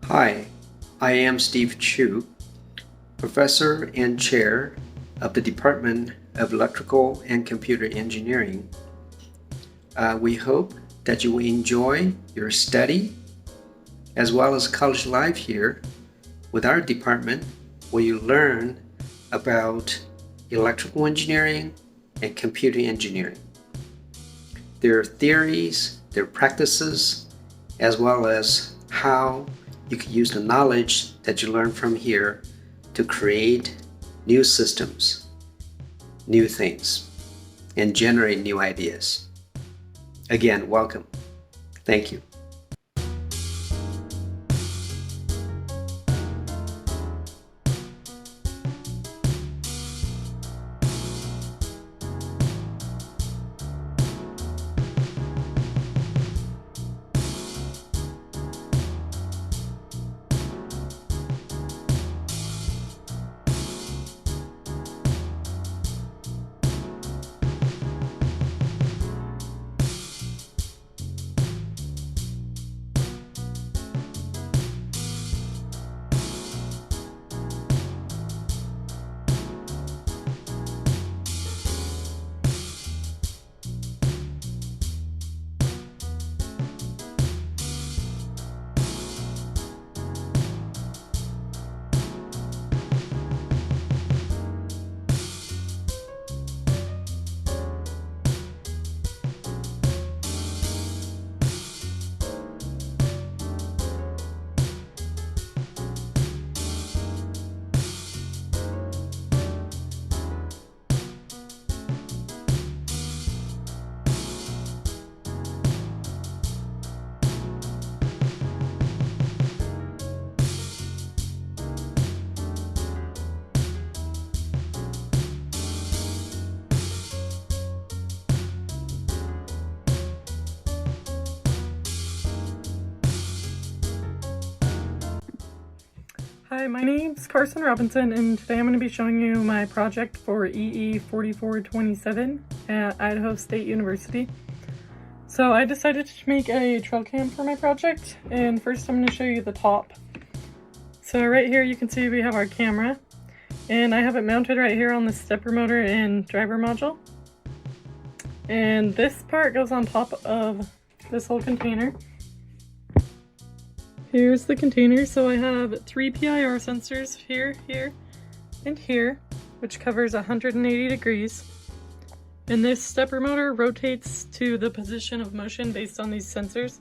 Hi, I am Steve Chu, Professor and Chair of the Department of Electrical and Computer Engineering. We hope that you will enjoy your study as well as college life here with our department, where you learn about electrical engineering and computer engineering, their theories, their practices, as well as how you can use the knowledge that you learn from here to create new systems, new things, and generate new ideas. Again, welcome. Thank you. Hi, my name's Carson Robinson, and today I'm going to be showing you my project for EE 4427 at Idaho State University. So I decided to make a trail cam for my project, and first I'm going to show you the top. So right here you can see we have our camera, and I have it mounted right here on the stepper motor and driver module. And this part goes on top of this whole container. Here's the container. So I have 3 PIR sensors here, here, and here, which covers 180 degrees. And this stepper motor rotates to the position of motion based on these sensors.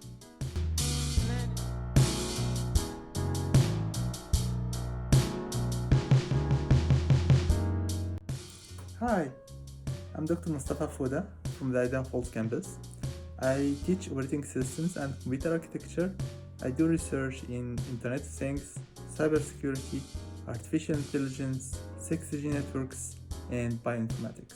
Hi, I'm Dr. Mustafa Fouda from the Idaho Falls campus. I teach operating systems and computer architecture. I do research in Internet of Things, cybersecurity, artificial intelligence, 6G networks, and bioinformatics.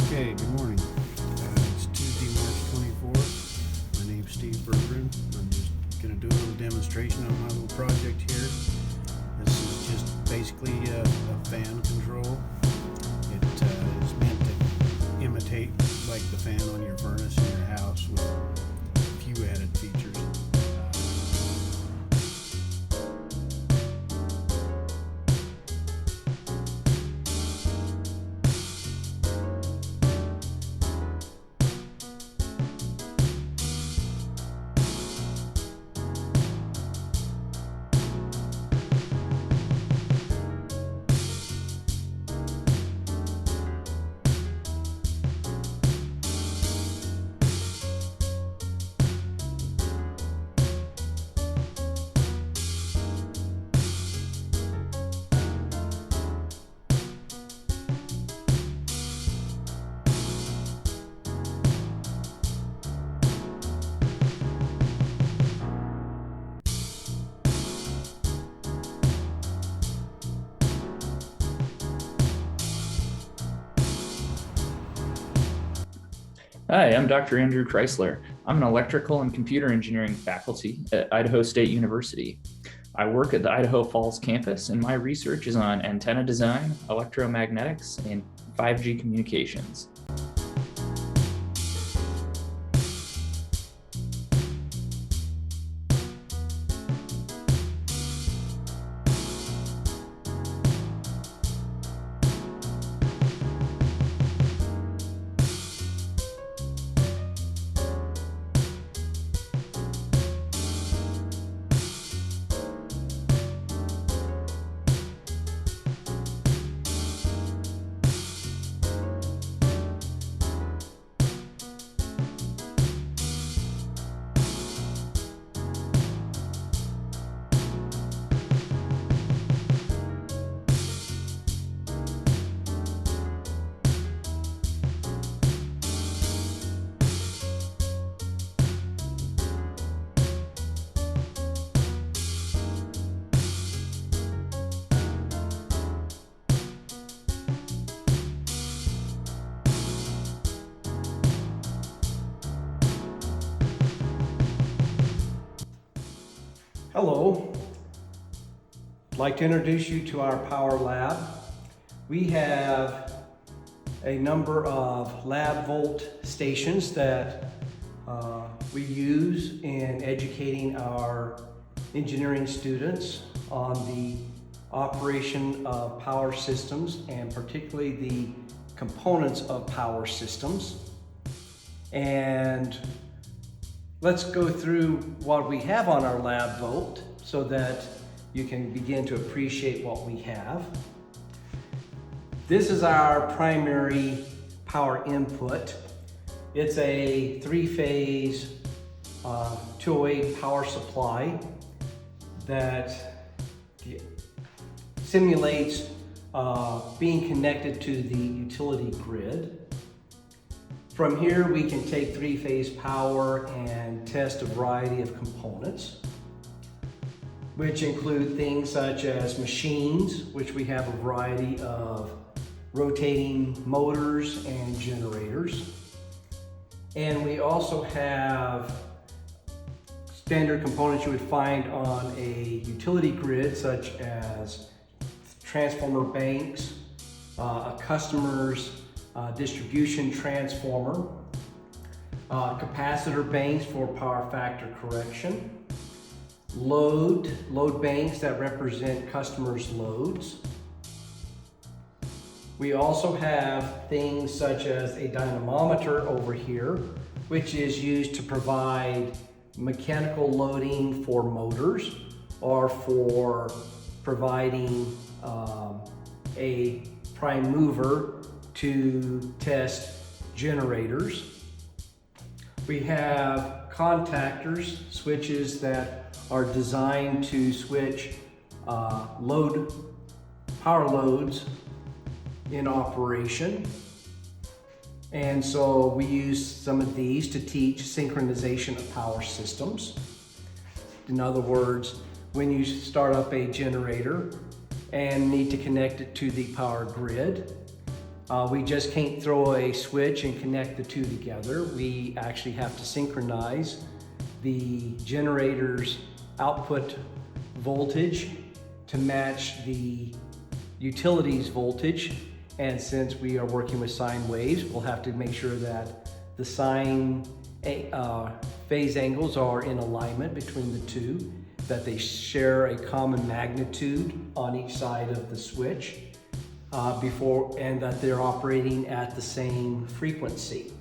Okay, good morning. It's Tuesday, March 24th. My name's Steve Bergeron. I'm just going to do a little demonstration on my little project here. This is just basically a fan control. It is meant to imitate like the fan on your furnace in your house with a few added features. Hi, I'm Dr. Andrew Chrysler. I'm an electrical and computer engineering faculty at Idaho State University. I work at the Idaho Falls campus, and my research is on antenna design, electromagnetics, and 5G communications. Hello, I'd like to introduce you to our power lab. We have a number of lab volt stations that we use in educating our engineering students on the operation of power systems and particularly the components of power systems. And let's go through what we have on our lab volt so that you can begin to appreciate what we have. This is our primary power input. It's a three-phase 208 power supply that simulates being connected to the utility grid. From here, we can take three-phase power and test a variety of components, which include things such as machines, which we have a variety of rotating motors and generators. And we also have standard components you would find on a utility grid, such as transformer banks, a customer's distribution transformer, capacitor banks for power factor correction, load banks that represent customers' loads. We also have things such as a dynamometer over here, which is used to provide mechanical loading for motors or for providing a prime mover to test generators. We have contactors, switches that are designed to switch power loads in operation. And so we use some of these to teach synchronization of power systems. In other words, when you start up a generator and need to connect it to the power grid, we just can't throw a switch and connect the two together. We actually have to synchronize the generator's output voltage to match the utility's voltage. And since we are working with sine waves, we'll have to make sure that the sine phase angles are in alignment between the two, that they share a common magnitude on each side of the switch. And that they're operating at the same frequency.